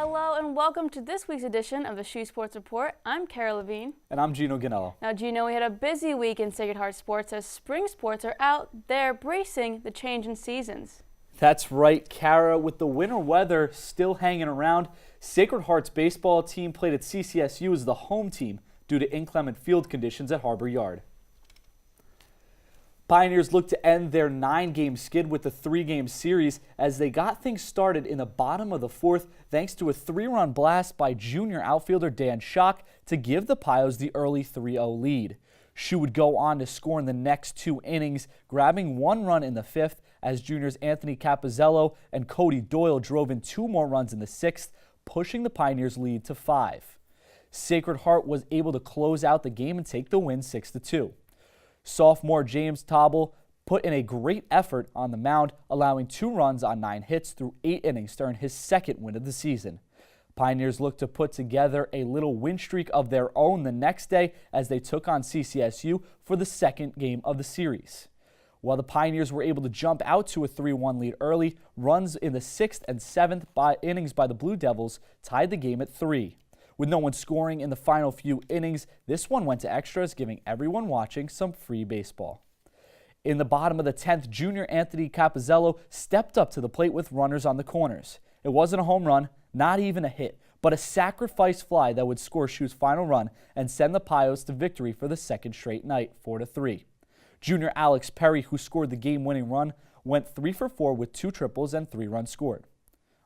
Hello and welcome to this week's edition of the SHU Sports Report. I'm Kara Levine. And I'm Gino Ganello. Now, Gino, we had a busy week in Sacred Heart sports as spring sports are out there bracing the change in seasons. That's right, Kara. With the winter weather still hanging around, Sacred Heart's baseball team played at CCSU as the home team due to inclement field conditions at Harbor Yard. Pioneers look to end their 9-game skid with a 3-game series as they got things started in the bottom of the fourth thanks to a 3-run blast by junior outfielder Dan Schock to give the Pios the early 3-0 lead. SHU would go on to score in the next 2 innings, grabbing 1 run in the 5th as juniors Anthony Capizzello and Cody Doyle drove in 2 more runs in the 6th, pushing the Pioneers' lead to 5. Sacred Heart was able to close out the game and take the win 6-2. Sophomore James Tauble put in a great effort on the mound, allowing 2 runs on 9 hits through 8 innings to earn his 2nd win of the season. Pioneers look to put together a little win streak of their own the next day as they took on CCSU for the 2nd game of the series. While the Pioneers were able to jump out to a 3-1 lead early, runs in the 6th and 7th innings by the Blue Devils tied the game at 3. With no one scoring in the final few innings, this one went to extras, giving everyone watching some free baseball. In the bottom of the 10th, junior Anthony Capizzello stepped up to the plate with runners on the corners. It wasn't a home run, not even a hit, but a sacrifice fly that would score SHU's final run and send the Pios to victory for the 2nd straight night, 4-3. Junior Alex Perry, who scored the game-winning run, went 3 for 4 with 2 triples and 3 runs scored.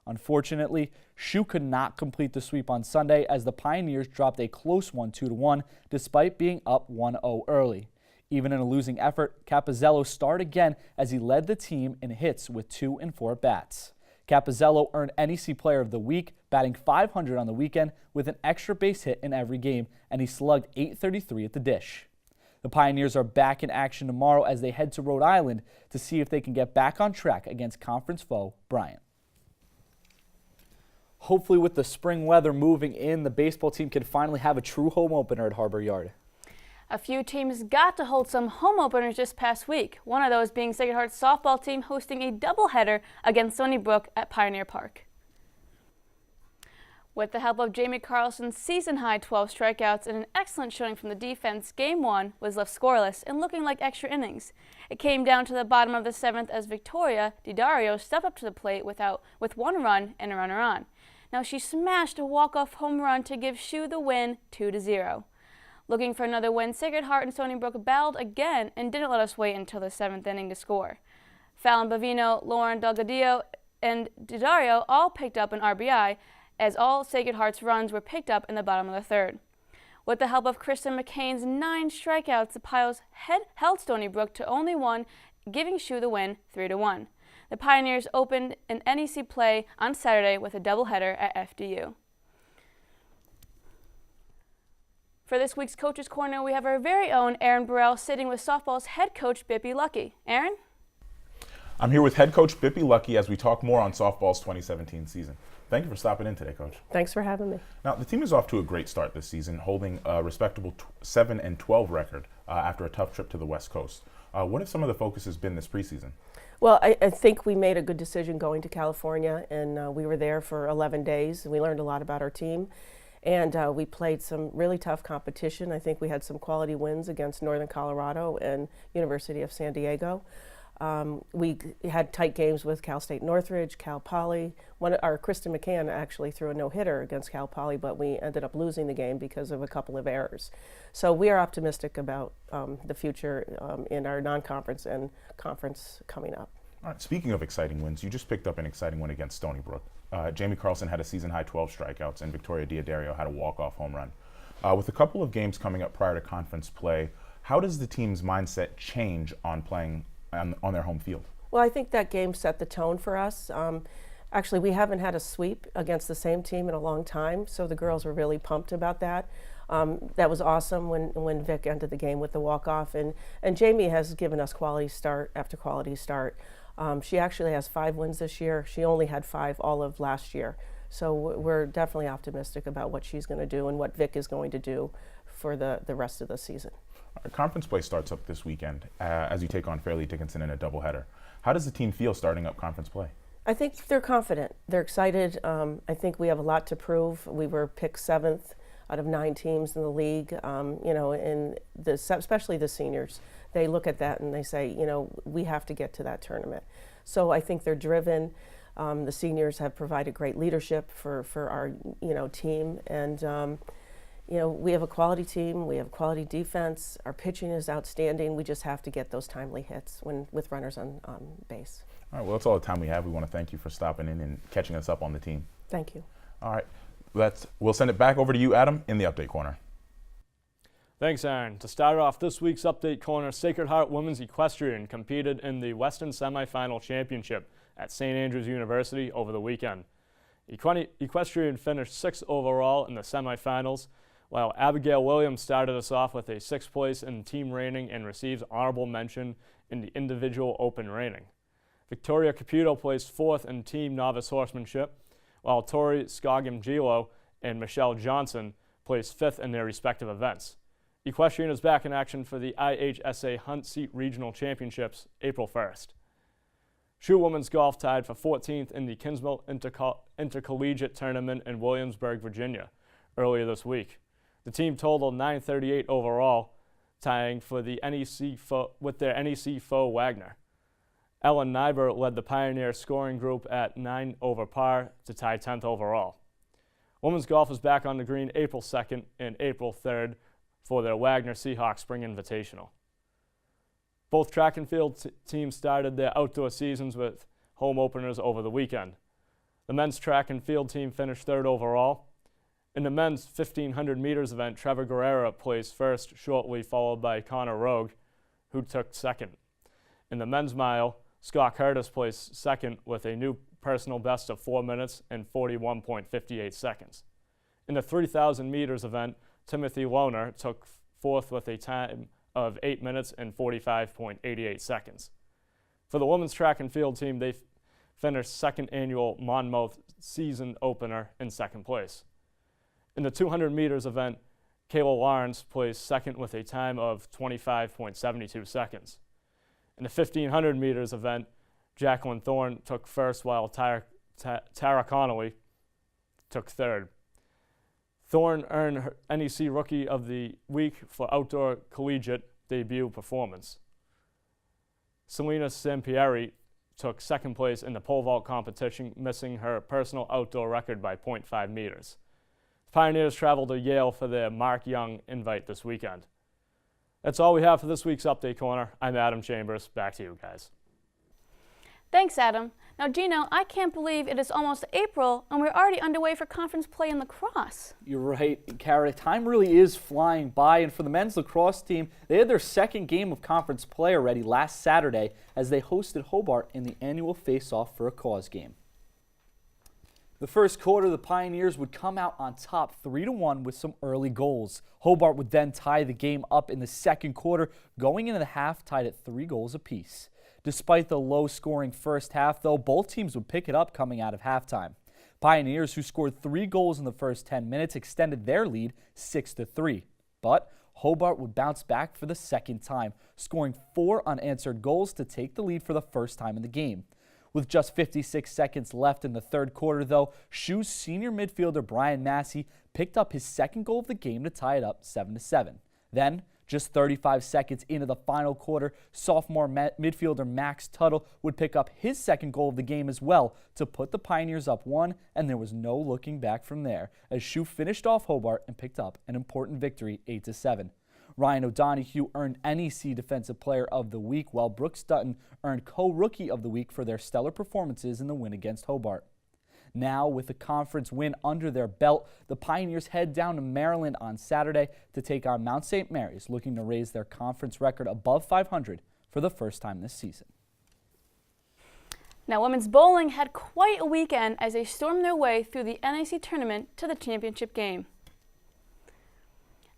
Unfortunately, SHU could not complete the sweep on Sunday as the Pioneers dropped a close one 2-1 despite being up 1-0 early. Even in a losing effort, Capizzello starred again as he led the team in hits with 2 and 4 bats. Capizzello earned NEC Player of the Week, batting .500 on the weekend with an extra base hit in every game, and he slugged .833 at the dish. The Pioneers are back in action tomorrow as they head to Rhode Island to see if they can get back on track against conference foe Bryant. Hopefully with the spring weather moving in, the baseball team can finally have a true home opener at Harbor Yard. A few teams got to hold some home openers this past week, one of those being Sacred Heart's softball team hosting a doubleheader against Stony Brook at Pioneer Park. With the help of Jamie Carlson's season-high 12 strikeouts and an excellent showing from the defense, Game 1 was left scoreless and looking like extra innings. It came down to the bottom of the 7th as Victoria DiDario stepped up to the plate with 1 run and a runner on. Now she smashed a walk-off home run to give SHU the win 2-0. Looking for another win, Sacred Heart and Stony Brook battled again and didn't let us wait until the 7th inning to score. Fallon Bavino, Lauren Delgadillo, and DiDario all picked up an RBI as all Sacred Heart's runs were picked up in the bottom of the 3rd. With the help of Kristen McCain's 9 strikeouts, the Pios held Stony Brook to only 1, giving SHU the win 3-1. The Pioneers opened an NEC play on Saturday with a doubleheader at FDU. For this week's Coach's Corner, we have our very own Aaron Burrell sitting with softball's head coach, Bippy Lucky. Aaron? I'm here with head coach Bippy Lucky as we talk more on softball's 2017 season. Thank you for stopping in today, Coach. Thanks for having me. Now, the team is off to a great start this season, holding a respectable 7-12 record after a tough trip to the West Coast. What have some of the focuses been this preseason? Well, I think we made a good decision going to California, and we were there for 11 days. We learned a lot about our team, and we played some really tough competition. I think we had some quality wins against Northern Colorado and University of San Diego. We had tight games with Cal State Northridge, Cal Poly. Our Kristen McCann actually threw a no-hitter against Cal Poly, but we ended up losing the game because of a couple of errors. So we are optimistic about the future in our non-conference and conference coming up. All right, speaking of exciting wins, you just picked up an exciting win against Stony Brook. Jamie Carlson had a season-high 12 strikeouts, and Victoria DiDario had a walk-off home run. With a couple of games coming up prior to conference play, how does the team's mindset change on playing on their home field? Well, I think that game set the tone for us. Actually, we haven't had a sweep against the same team in a long time, so the girls were really pumped about that. That was awesome when Vic ended the game with the walk-off, and Jamie has given us quality start after quality start. She actually has 5 wins this year. She only had 5 all of last year. So we're definitely optimistic about what she's going to do and what Vic is going to do for the rest of the season. Conference play starts up this weekend as you take on Fairleigh Dickinson in a doubleheader. How does the team feel starting up conference play? I think they're confident. They're excited. I think we have a lot to prove. We were picked 7th out of 9 teams in the league. You know, and especially the seniors, they look at that and they say, you know, we have to get to that tournament. So I think they're driven. The seniors have provided great leadership for our, you know, team, and you know, we have a quality team. We have quality defense. Our pitching is outstanding. We just have to get those timely hits with runners on base. All right, well, that's all the time we have. We want to thank you for stopping in and catching us up on the team. Thank you. All right, we'll send it back over to you, Adam, in the update corner. Thanks, Aaron. To start off this week's Update Corner, Sacred Heart Women's Equestrian competed in the Western Semifinal Championship at St. Andrews University over the weekend. Equestrian finished 6th overall in the semifinals, while Abigail Williams started us off with a 6th place in team rating and receives honorable mention in the individual open rating. Victoria Caputo placed 4th in team novice horsemanship, while Tori Scoggin-Gilo and Michelle Johnson placed 5th in their respective events. Equestrian is back in action for the IHSA Hunt Seat Regional Championships April 1st. SHU Women's Golf tied for 14th in the Kinsmill Intercollegiate Tournament in Williamsburg, Virginia, earlier this week. The team totaled 938 overall, tying for the with their NEC foe Wagner. Ellen Nyber led the Pioneer scoring group at 9 over par to tie 10th overall. Women's golf is back on the green April 2nd and April 3rd for their Wagner Seahawks Spring Invitational. Both track and field teams started their outdoor seasons with home openers over the weekend. The men's track and field team finished 3rd overall. In the men's 1,500 meters event, Trevor Guerrera placed 1st, shortly followed by Connor Rogue, who took 2nd. In the men's mile, Scott Curtis placed 2nd with a new personal best of 4 minutes and 41.58 seconds. In the 3,000 meters event, Timothy Lohner took 4th with a time of 8 minutes and 45.88 seconds. For the women's track and field team, they finished 2nd annual Monmouth season opener in 2nd place. In the 200 meters event, Kayla Lawrence placed 2nd with a time of 25.72 seconds. In the 1,500 meters event, Jacqueline Thorne took 1st, while Tara Connolly took 3rd. Thorne earned her NEC Rookie of the Week for outdoor collegiate debut performance. Selena Sampieri took 2nd place in the pole vault competition, missing her personal outdoor record by 0.5 meters. The Pioneers traveled to Yale for their Mark Young invite this weekend. That's all we have for this week's Update Corner. I'm Adam Chambers. Back to you guys. Thanks, Adam. Now, Gino, I can't believe it is almost April and we're already underway for conference play in lacrosse. You're right, Kara. Time really is flying by, and for the men's lacrosse team, they had their 2nd game of conference play already last Saturday as they hosted Hobart in the annual Face-Off for a Cause game. The first quarter, the Pioneers would come out on top 3-1 with some early goals. Hobart would then tie the game up in the 2nd quarter, going into the half tied at 3 goals apiece. Despite the low-scoring first half, though, both teams would pick it up coming out of halftime. Pioneers, who scored 3 goals in the first 10 minutes, extended their lead 6-3. But Hobart would bounce back for the 2nd time, scoring 4 unanswered goals to take the lead for the first time in the game. With just 56 seconds left in the 3rd quarter, though, SHU's senior midfielder Brian Massey picked up his 2nd goal of the game to tie it up 7-7. Then, just 35 seconds into the final quarter, sophomore midfielder Max Tuttle would pick up his 2nd goal of the game as well to put the Pioneers up 1, and there was no looking back from there as SHU finished off Hobart and picked up an important victory 8-7. Ryan O'Donohue earned NEC Defensive Player of the Week, while Brooks Dutton earned Co-Rookie of the Week for their stellar performances in the win against Hobart. Now, with the conference win under their belt, the Pioneers head down to Maryland on Saturday to take on Mount St. Mary's, looking to raise their conference record above 500 for the first time this season. Now, women's bowling had quite a weekend as they stormed their way through the NEC tournament to the championship game.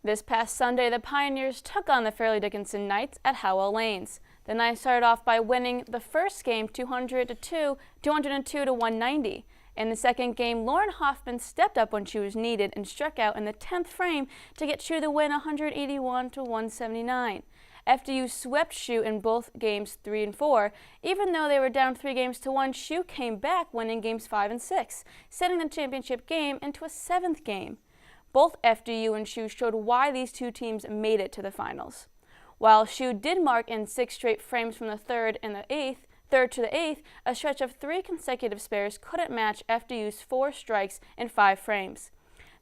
This past Sunday, the Pioneers took on the Fairleigh Dickinson Knights at Howell Lanes. The Knights started off by winning the first game 202-190. In the second game, Lauren Hoffman stepped up when she was needed and struck out in the 10th frame to get SHU the win 181-179. FDU swept SHU in both games 3 and 4. Even though they were down 3-1, SHU came back, winning games 5 and 6, sending the championship game into a 7th game. Both FDU and SHU showed why these two teams made it to the finals. While SHU did mark in 6 straight frames from the third to the 8th, a stretch of 3 consecutive spares couldn't match FDU's 4 strikes in 5 frames.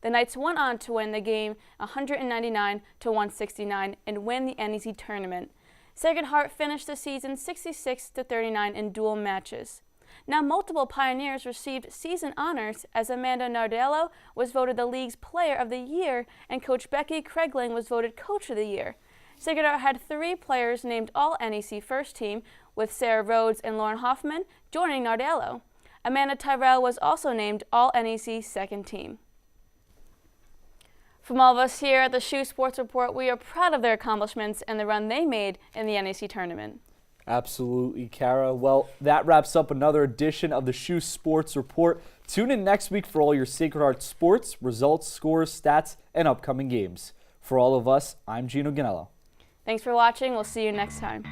The Knights went on to win the game 199-169 and win the NEC tournament. Sacred Heart finished the season 66-39 in dual matches. Now, multiple Pioneers received season honors as Amanda Nardello was voted the league's Player of the Year and Coach Becky Craigling was voted Coach of the Year. Sacred Heart had 3 players named All-NEC First Team, with Sarah Rhodes and Lauren Hoffman joining Nardello. Amanda Tyrell was also named All-NEC Second Team. From all of us here at the SHU Sports Report, we are proud of their accomplishments and the run they made in the NEC tournament. Absolutely, Kara. Well, that wraps up another edition of the SHU Sports Report. Tune in next week for all your Sacred Heart sports, results, scores, stats, and upcoming games. For all of us, I'm Gino Ganello. Thanks for watching. We'll see you next time.